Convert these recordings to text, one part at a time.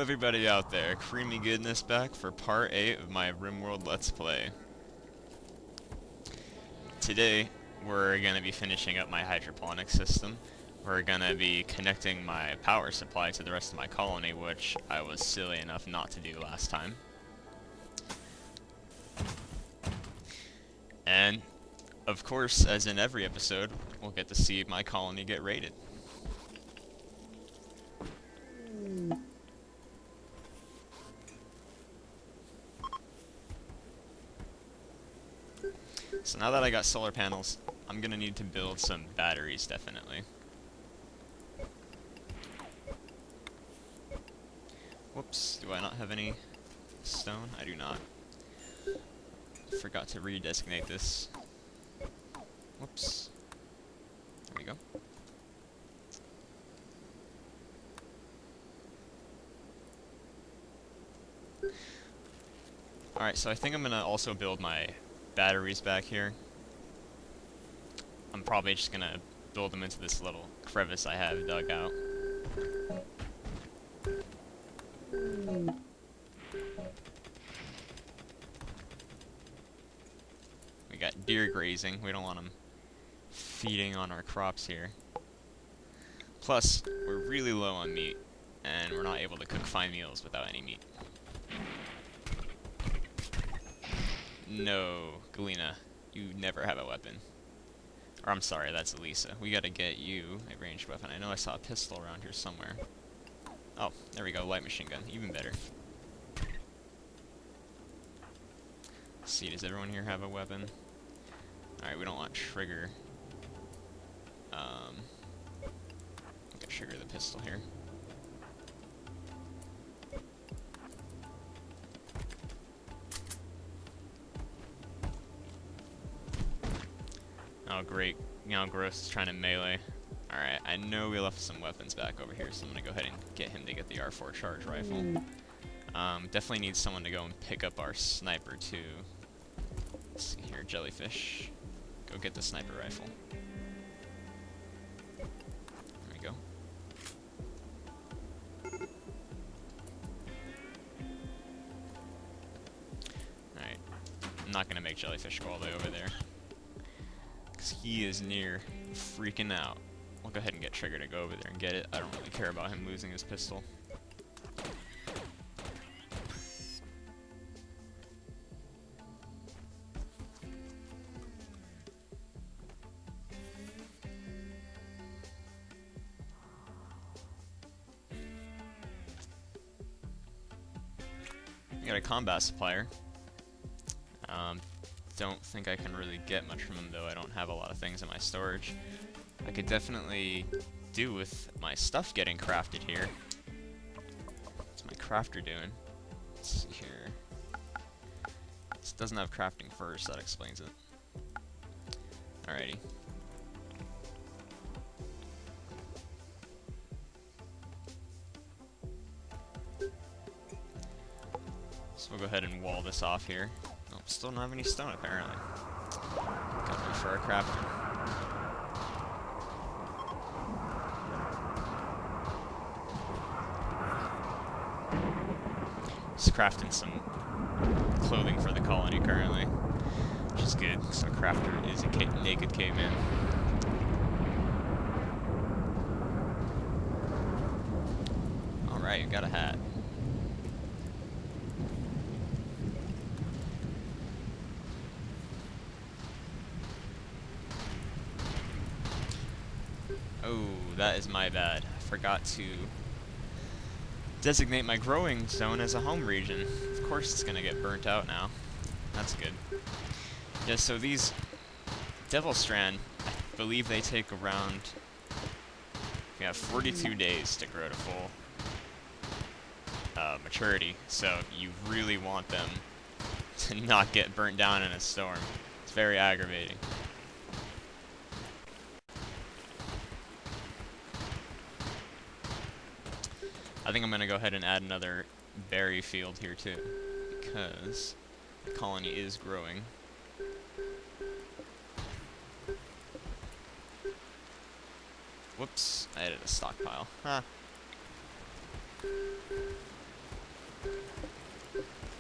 everybody out there, creamy goodness back for part 8 of my Rimworld Let's Play. Today, we're going to be finishing up my hydroponics system. We're going to be connecting my power supply to the rest of my colony, which I was silly enough not to do last time. And, of course, as in every episode, we'll get to see my colony get raided. So now that I got solar panels, I'm gonna need to build some batteries, definitely. Whoops, do I not have any stone? I do not. Forgot to redesignate this. Whoops. There we go. Alright, so I think I'm gonna also build my batteries back here. I'm probably just gonna build them into this little crevice I have dug out. We got deer grazing. We don't want them feeding on our crops here. Plus, we're really low on meat, and we're not able to cook fine meals without any meat. No, Galena, you never have a weapon. Or I'm sorry, that's Elisa. We gotta get you a ranged weapon. I know I saw a pistol around here somewhere. Oh, there we go, light machine gun, even better. Let's see, does everyone here have a weapon? Alright, we don't want trigger. We can trigger the pistol here. Oh great, now Gross is trying to melee. Alright, I know we left some weapons back over here, so I'm gonna go ahead and get him to get the R4 charge rifle. Definitely need someone to go and pick up our sniper too. Let's see here, jellyfish. Go get the sniper rifle. There we go. Alright, I'm not gonna make jellyfish go all the way over there. He is near freaking out. I'll go ahead and get Trigger to go over there and get it. I don't really care about him losing his pistol. We got a combat supplier. Don't think I can really get much from him, though. I don't have a lot of things in my storage. I could definitely do with my stuff getting crafted here. What's my crafter doing? Let's see here. This doesn't have crafting first, that explains it. Alrighty. So we'll go ahead and wall this off here. Oh, still don't have any stone, apparently. Gotta wait for our crafter. Just crafting some clothing for the colony currently, which is good, because our crafter is a naked caveman. Alright, got a hat. Oh, that is my bad. I forgot to designate my growing zone as a home region. Of course it's gonna get burnt out now. That's good. Yeah, so these Devil Strand, I believe they take around 42 days to grow to full maturity, so you really want them to not get burnt down in a storm. It's very aggravating. I think I'm going to go ahead and add another berry field here too, because the colony is growing. Whoops, I added a stockpile. Huh.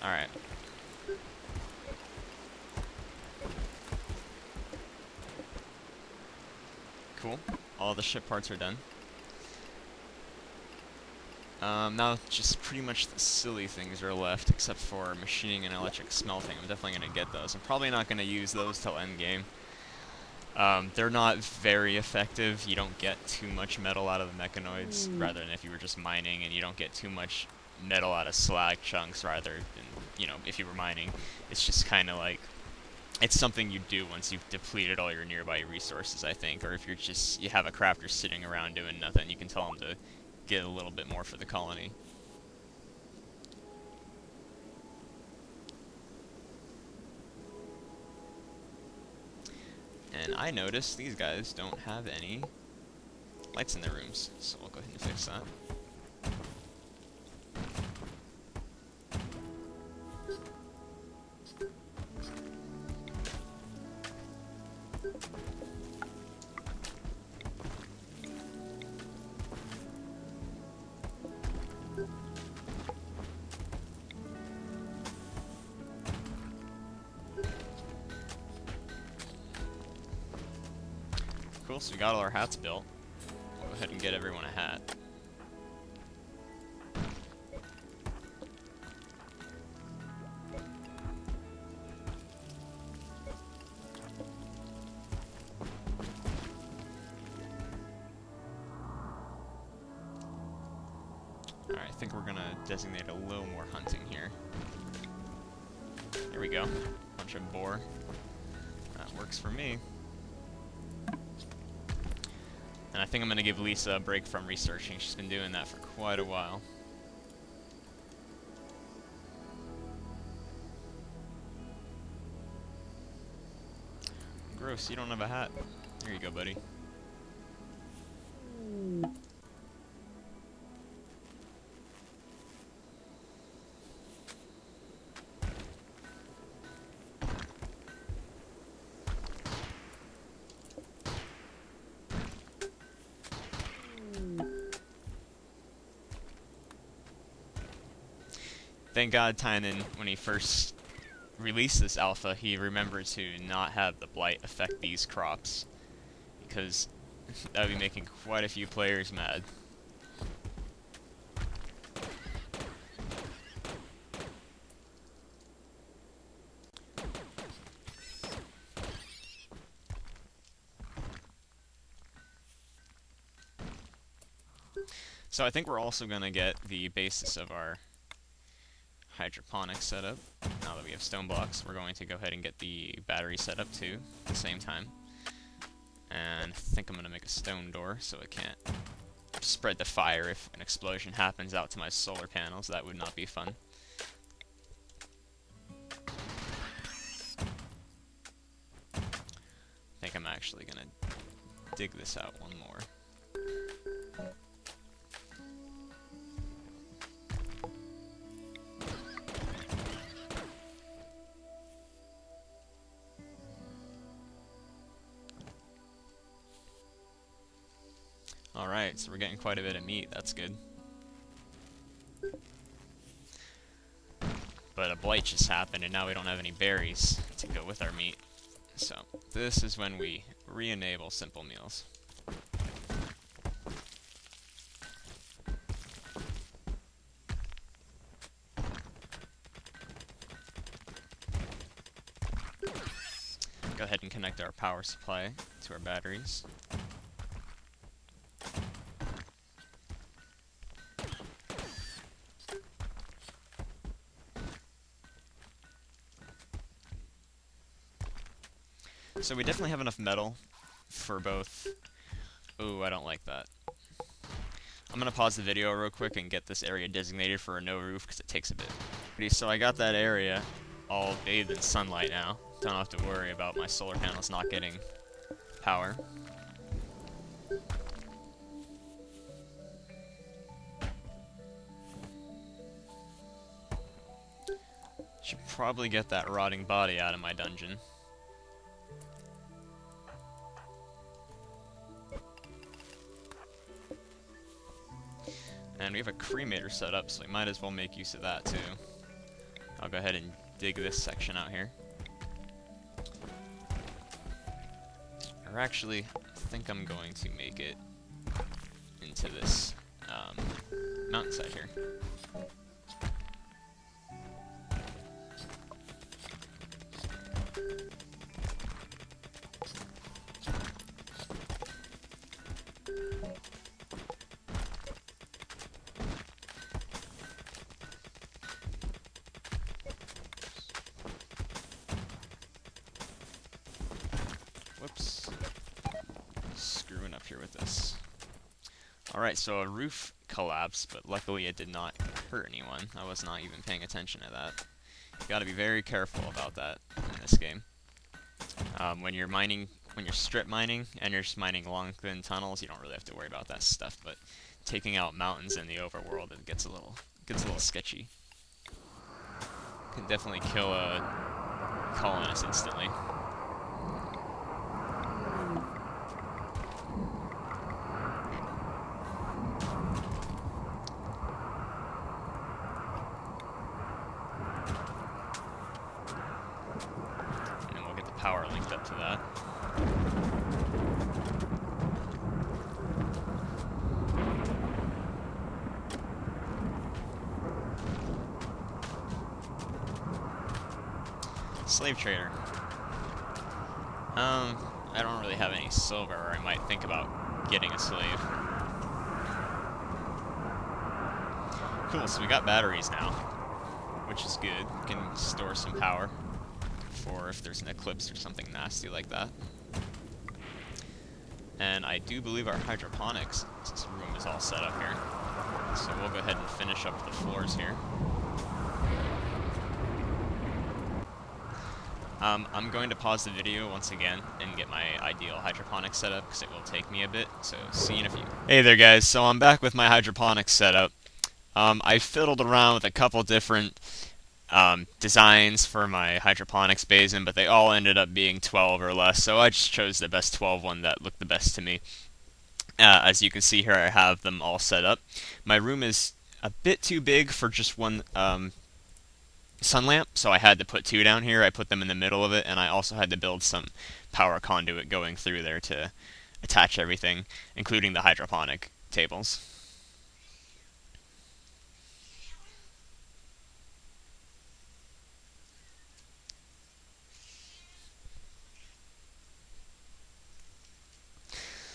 Alright. Cool. All the ship parts are done. Now just pretty much the silly things are left, except for machining and electric smelting. I'm definitely going to get those. I'm probably not going to use those till endgame. They're not very effective. You don't get too much metal out of the mechanoids, rather than if you were just mining, and you don't get too much metal out of slag chunks, rather than, you know, if you were mining. It's just kind of like, it's something you do once you've depleted all your nearby resources, I think. Or if you're just, you have a crafter sitting around doing nothing, you can tell him to get a little bit more for the colony. And I noticed these guys don't have any lights in their rooms, so we'll go ahead and fix that. Cool, so we got all our hats built. We'll go ahead and get everyone a hat. Alright, I think we're gonna designate a little more hunting here. Here we go. Bunch of boar. That works for me. And I think I'm going to give Lisa a break from researching. She's been doing that for quite a while. Gross, you don't have a hat. Here you go, buddy. Thank God Tynan, when he first released this alpha, he remembered to not have the blight affect these crops, because that would be making quite a few players mad. So I think we're also going to get the basis of our hydroponics setup. Now that we have stone blocks, we're going to go ahead and get the battery set up too at the same time. And I think I'm going to make a stone door so it can't spread the fire if an explosion happens out to my solar panels. That would not be fun. I think I'm actually going to dig this out one more. Alright, so we're getting quite a bit of meat, that's good. But a blight just happened and now we don't have any berries to go with our meat. So, this is when we re-enable simple meals. Go ahead and connect our power supply to our batteries. So we definitely have enough metal for both. Ooh, I don't like that. I'm gonna pause the video real quick and get this area designated for a no roof because it takes a bit. So I got that area all bathed in sunlight now. Don't have to worry about my solar panels not getting power. Should probably get that rotting body out of my dungeon. And we have a cremator set up, so we might as well make use of that too. I'll go ahead and dig this section out here. Or actually, I think I'm going to make it into this mountainside here. Whoops. Screwing up here with this. Alright, so a roof collapsed, but luckily it did not hurt anyone. I was not even paying attention to that. You gotta be very careful about that in this game. When you're strip mining, and you're just mining long, thin tunnels, you don't really have to worry about that stuff, but taking out mountains in the overworld, it gets a little sketchy. Can definitely kill a colonist instantly. Power linked up to that. Slave trader. I don't really have any silver, or I might think about getting a slave. Cool, so we got batteries now, which is good. We can store some power for if there's an eclipse or something nasty like that. And I do believe our hydroponics room is all set up here. So we'll go ahead and finish up the floors here. I'm going to pause the video once again and get my ideal hydroponics setup because it will take me a bit, so see you in a few. Hey there guys, so I'm back with my hydroponics setup. I fiddled around with a couple different designs for my hydroponics basin, but they all ended up being 12 or less, so I just chose the best 12 one that looked the best to me. As you can see here, I have them all set up. My room is a bit too big for just one sun lamp, so I had to put two down here. I put them in the middle of it, and I also had to build some power conduit going through there to attach everything, including the hydroponic tables.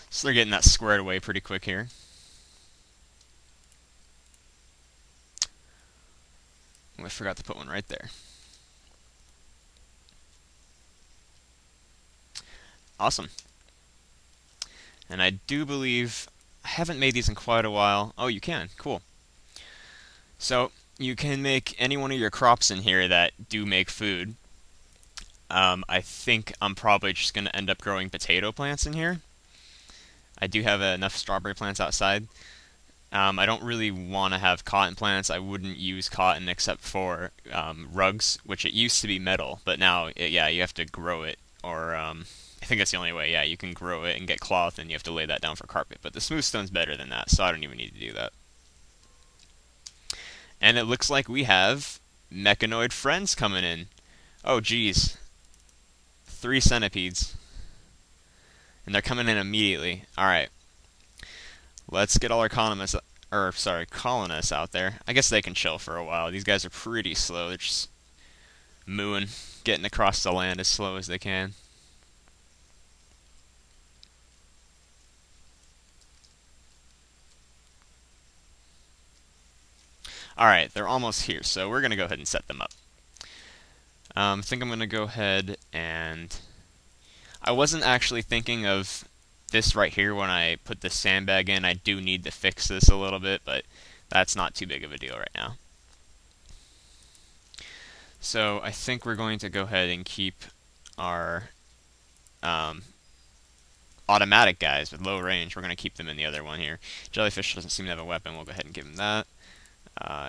So they're getting that squared away pretty quick here. Oh, I forgot to put one right there. Awesome. And I do believe, I haven't made these in quite a while. Oh, you can. Cool. So, you can make any one of your crops in here that do make food. I think I'm probably just going to end up growing potato plants in here. I do have enough strawberry plants outside. I don't really want to have cotton plants. I wouldn't use cotton except for rugs, which it used to be metal, but now, yeah, you have to grow it, or I think that's the only way. Yeah, you can grow it and get cloth, and you have to lay that down for carpet. But the smooth stone's better than that, so I don't even need to do that. And it looks like we have mechanoid friends coming in. Oh, geez. 3 centipedes. And they're coming in immediately. Alright. Let's get all our colonists out there. I guess they can chill for a while. These guys are pretty slow. They're just mooing, getting across the land as slow as they can. Alright, they're almost here, so we're going to go ahead and set them up. I think I'm going to go ahead and... I wasn't actually thinking of this right here when I put the sandbag in. I do need to fix this a little bit, but that's not too big of a deal right now. So I think we're going to go ahead and keep our automatic guys with low range. We're going to keep them in the other one here. Jellyfish doesn't seem to have a weapon. We'll go ahead and give him that.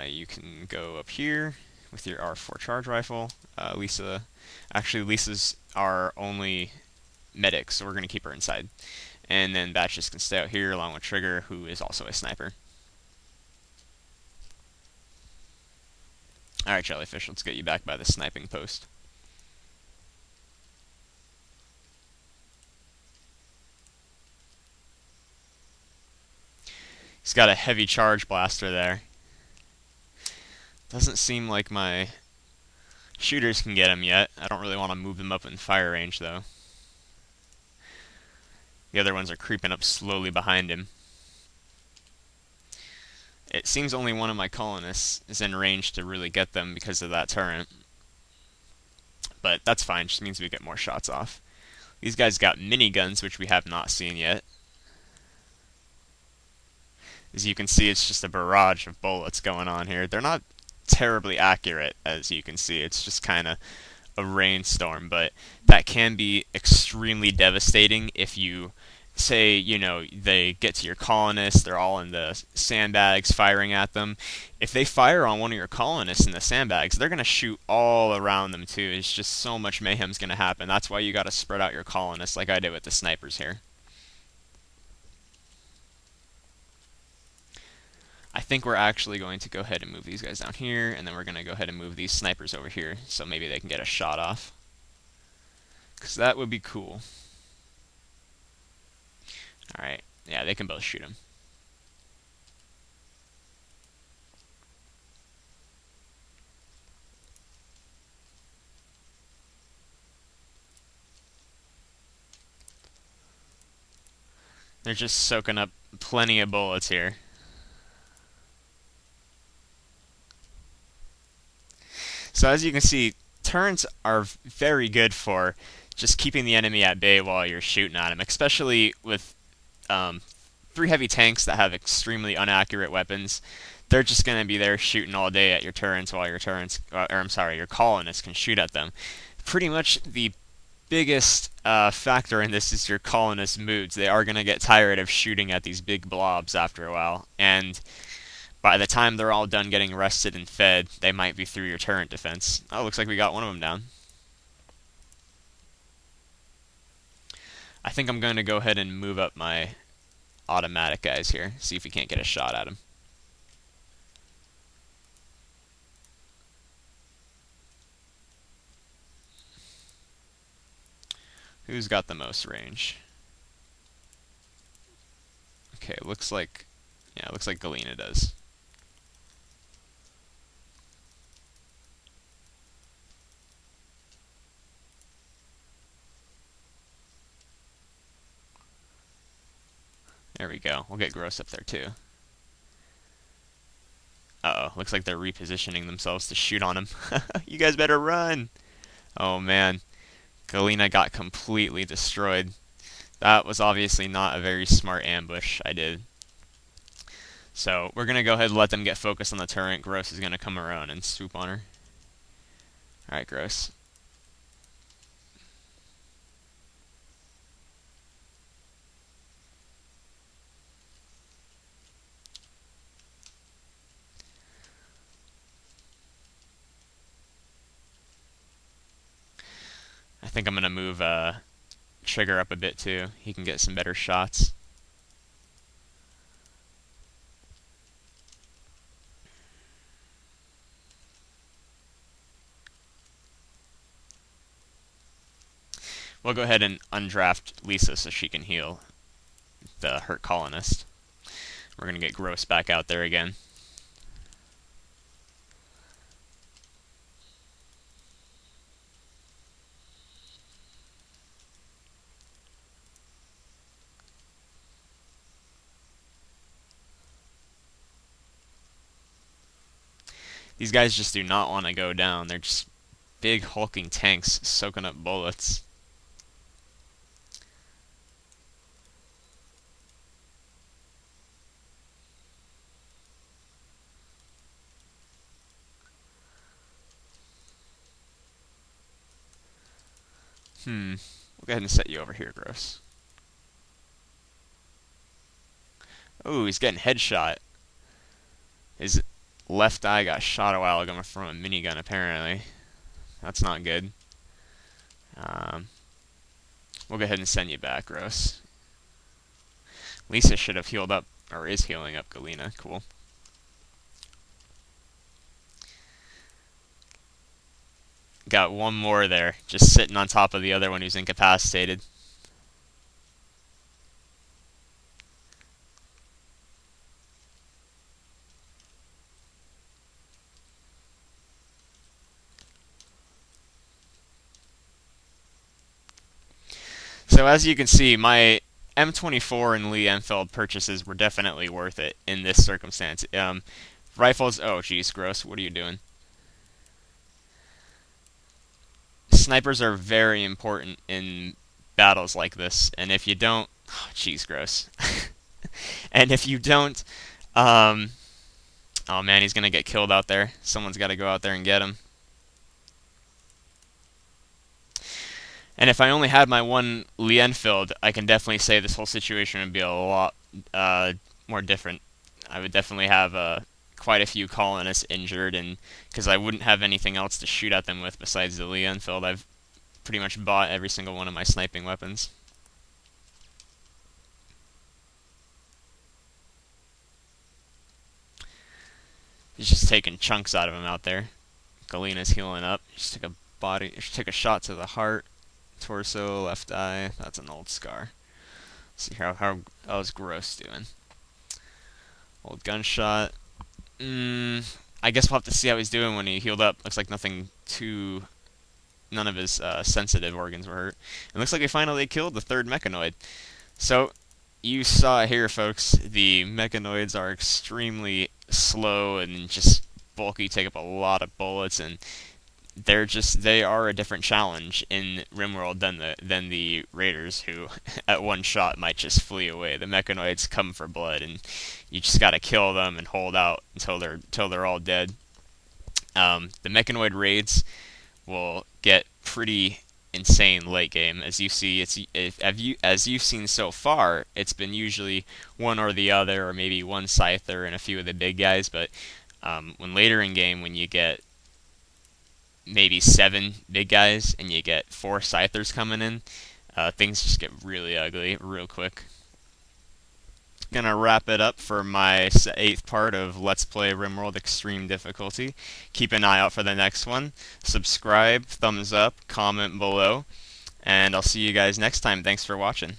You can go up here with your R4 charge rifle. Lisa's our only medic, so we're going to keep her inside. And then Batches can stay out here along with Trigger, who is also a sniper. Alright, Jellyfish, let's get you back by the sniping post. He's got a heavy charge blaster there. Doesn't seem like my shooters can get him yet. I don't really want to move them up in fire range, though. The other ones are creeping up slowly behind him. It seems only one of my colonists is in range to really get them because of that turret. But that's fine, just means we get more shots off. These guys got miniguns, which we have not seen yet. As you can see, it's just a barrage of bullets going on here. They're not terribly accurate, as you can see. It's just kind of a rainstorm, but that can be extremely devastating if you say, you know, they get to your colonists, they're all in the sandbags firing at them. If they fire on one of your colonists in the sandbags, they're going to shoot all around them too. It's just so much mayhem's going to happen. That's why you got to spread out your colonists like I did with the snipers here. I think we're actually going to go ahead and move these guys down here, and then we're going to go ahead and move these snipers over here, so maybe they can get a shot off. Because that would be cool. Alright, yeah, they can both shoot him. They're just soaking up plenty of bullets here. So as you can see, turrets are very good for just keeping the enemy at bay while you're shooting at him, especially with 3 heavy tanks that have extremely inaccurate weapons. They're just going to be there shooting all day at your turrets while your turrets, your colonists can shoot at them. Pretty much the biggest factor in this is your colonist moods. They are going to get tired of shooting at these big blobs after a while, and by the time they're all done getting rested and fed, they might be through your turret defense. Oh, looks like we got one of them down. I think I'm going to go ahead and move up my automatic guys here, see if we can't get a shot at him. Who's got the most range? Okay, looks like Galena does. There we go. We'll get Gross up there too. Uh-oh, looks like they're repositioning themselves to shoot on him. You guys better run! Oh man, Galena got completely destroyed. That was obviously not a very smart ambush I did. So we're going to go ahead and let them get focused on the turret. Gross is going to come around and swoop on her. Alright, Gross. I think I'm going to move Trigger up a bit too. He can get some better shots. We'll go ahead and undraft Lisa so she can heal the hurt colonist. We're going to get Gross back out there again. These guys just do not want to go down. They're just big hulking tanks soaking up bullets. We'll go ahead and set you over here, Gross. Oh, he's getting headshot. His left eye got shot a while ago from a minigun, apparently. That's not good. We'll go ahead and send you back, Gross. Lisa should have healed up, or is healing up Galena. Cool. Got one more there, just sitting on top of the other one who's incapacitated. So as you can see, my M24 and Lee Enfield purchases were definitely worth it in this circumstance. Rifles, oh geez, gross, what are you doing? Snipers are very important in battles like this, and if you don't, oh, geez, gross. And if you don't, um, oh man, he's gonna get killed out there. Someone's got to go out there and get him. And if I only had my one Lee Enfield, I can definitely say this whole situation would be a lot more different. I would definitely have quite a few colonists injured, and because I wouldn't have anything else to shoot at them with besides the Lee Enfield, I've pretty much bought every single one of my sniping weapons. He's just taking chunks out of him out there. Galena's healing up. Just took a just took a shot to the heart, torso, left eye. That's an old scar. Let's see how's Gross doing. Old gunshot. I guess we'll have to see how he's doing when he healed up. Looks like none of his sensitive organs were hurt. It looks like we finally killed the third mechanoid. So, you saw here, folks, the mechanoids are extremely slow and just bulky, take up a lot of bullets, and they are a different challenge in Rimworld than the raiders, who at one shot might just flee away. The mechanoids come for blood, and you just gotta kill them and hold out until they're all dead. The mechanoid raids will get pretty insane late game. As you see, as you've seen so far, it's been usually one or the other, or maybe one scyther and a few of the big guys. But when later in game, when you get maybe 7 big guys and you get 4 scythers coming in, things just get really ugly real quick. Gonna wrap it up for my 8th part of Let's Play Rimworld Extreme Difficulty. Keep an eye out for the next one. Subscribe, thumbs up, comment below, and I'll see you guys next time. Thanks for watching.